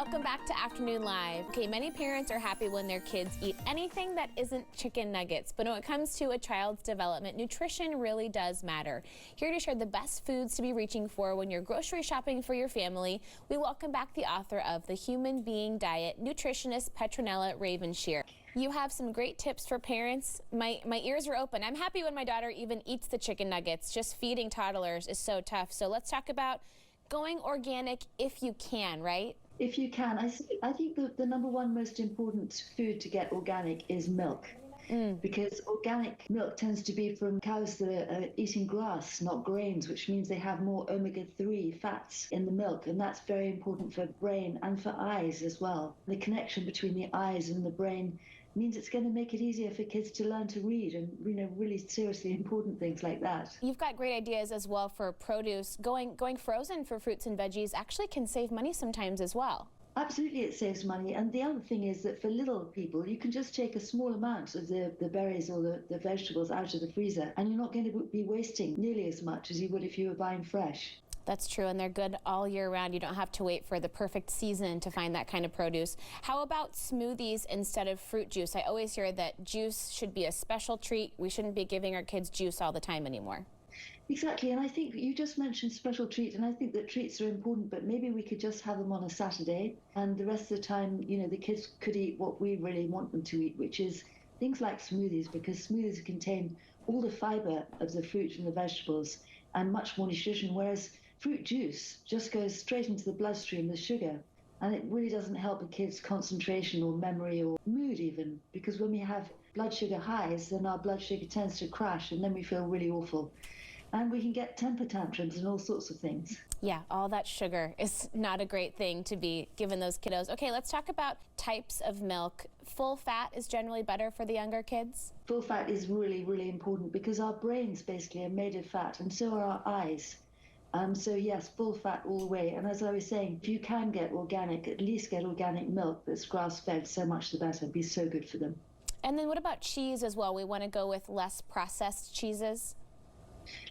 Welcome back to Afternoon Live. Okay, many parents are happy when their kids eat anything that isn't chicken nuggets, but when it comes to a child's development, nutrition really does matter. Here to share the best foods to be reaching for when you're grocery shopping for your family, we welcome back the author of The Human Being Diet, nutritionist Petronella Ravenshear. You have some great tips for parents. My ears are open. I'm happy when my daughter even eats the chicken nuggets. Just feeding toddlers is so tough. So let's talk about going organic if you can, right? If you can. I think the number one most important food to get organic is milk. Because organic milk tends to be from cows that are eating grass, not grains, which means they have more omega-3 fats in the milk, and that's very important for brain and for eyes as well. The connection between the eyes and the brain means it's going to make it easier for kids to learn to read and, really seriously important things like that. You've got great ideas as well for produce. Going frozen for fruits and veggies actually can save money sometimes as well. Absolutely, it saves money. And the other thing is that for little people, you can just take a small amount of the berries or the vegetables out of the freezer, and you're not going to be wasting nearly as much as you would if you were buying fresh. That's true, and they're good all year round. You don't have to wait for the perfect season to find that kind of produce. How about smoothies instead of fruit juice? I always hear that juice should be a special treat. We shouldn't be giving our kids juice all the time anymore. Exactly, and I think you just mentioned special treat, and I think that treats are important, but maybe we could just have them on a Saturday, and the rest of the time, the kids could eat what we really want them to eat, which is things like smoothies, because smoothies contain all the fibre of the fruit and the vegetables and much more nutrition, whereas fruit juice just goes straight into the bloodstream with sugar, and it really doesn't help a kid's concentration or memory or mood even, because when we have blood sugar highs, then our blood sugar tends to crash, and then we feel really awful. And we can get temper tantrums and all sorts of things. Yeah, all that sugar is not a great thing to be giving those kiddos. Okay, let's talk about types of milk. Full fat is generally better for the younger kids? Full fat is really, really important because our brains basically are made of fat, and so are our eyes. So yes, full fat all the way. And as I was saying, if you can get organic, at least get organic milk that's grass-fed, so much the better. It'd be so good for them. And then what about cheese as well? We want to go with less processed cheeses?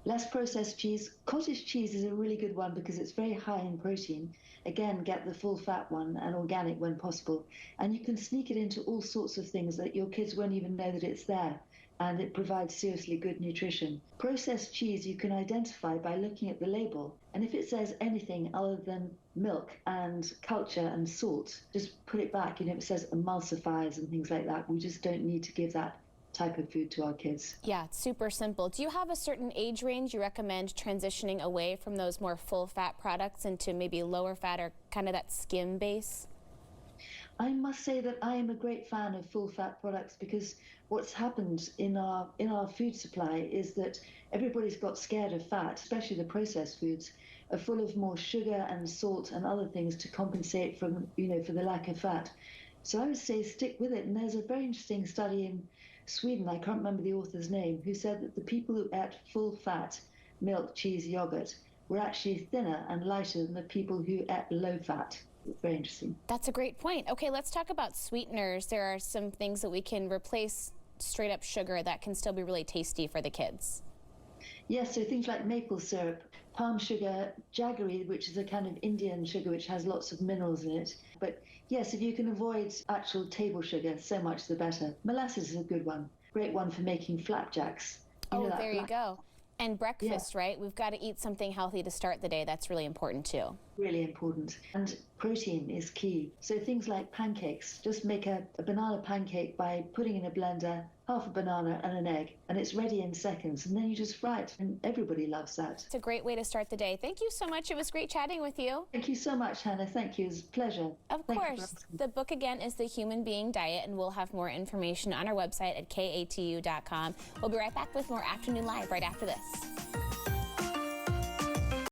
Less processed cheese. Cottage cheese is a really good one because it's very high in protein. Again, get the full fat one and organic when possible. And you can sneak it into all sorts of things that your kids won't even know that it's there. And it provides seriously good nutrition. Processed cheese you can identify by looking at the label. And if it says anything other than milk and culture and salt, just put it back. If it says emulsifiers and things like that, we just don't need to give that type of food to our kids. Yeah, it's super simple. Do you have a certain age range you recommend transitioning away from those more full fat products into maybe lower fat or kind of that skim base? I must say that I am a great fan of full fat products because what's happened in our food supply is that everybody's got scared of fat, especially the processed foods are full of more sugar and salt and other things to compensate from, for the lack of fat. So I would say stick with it. And there's a very interesting study in Sweden, I can't remember the author's name, who said that the people who ate full-fat milk, cheese, yogurt were actually thinner and lighter than the people who ate low-fat. Very interesting. That's a great point. Okay, let's talk about sweeteners. There are some things that we can replace straight-up sugar that can still be really tasty for the kids. Yes, so things like maple syrup, palm sugar, jaggery, which is a kind of Indian sugar which has lots of minerals in it. But yes, if you can avoid actual table sugar, so much the better. Molasses is a good one. Great one for making flapjacks. There you go. And breakfast, yeah. Right? We've got to eat something healthy to start the day. That's really important too. Really important. And protein is key. So things like pancakes. Just make a banana pancake by putting in a blender half a banana and an egg, and it's ready in seconds, and then you just fry it, and everybody loves that. It's a great way to start the day. Thank you so much. It was great chatting with you. Thank you so much, Hannah. Thank you. It was a pleasure. Of course. The book again is The Human Being Diet, and we'll have more information on our website at katu.com. We'll be right back with more Afternoon Live right after this.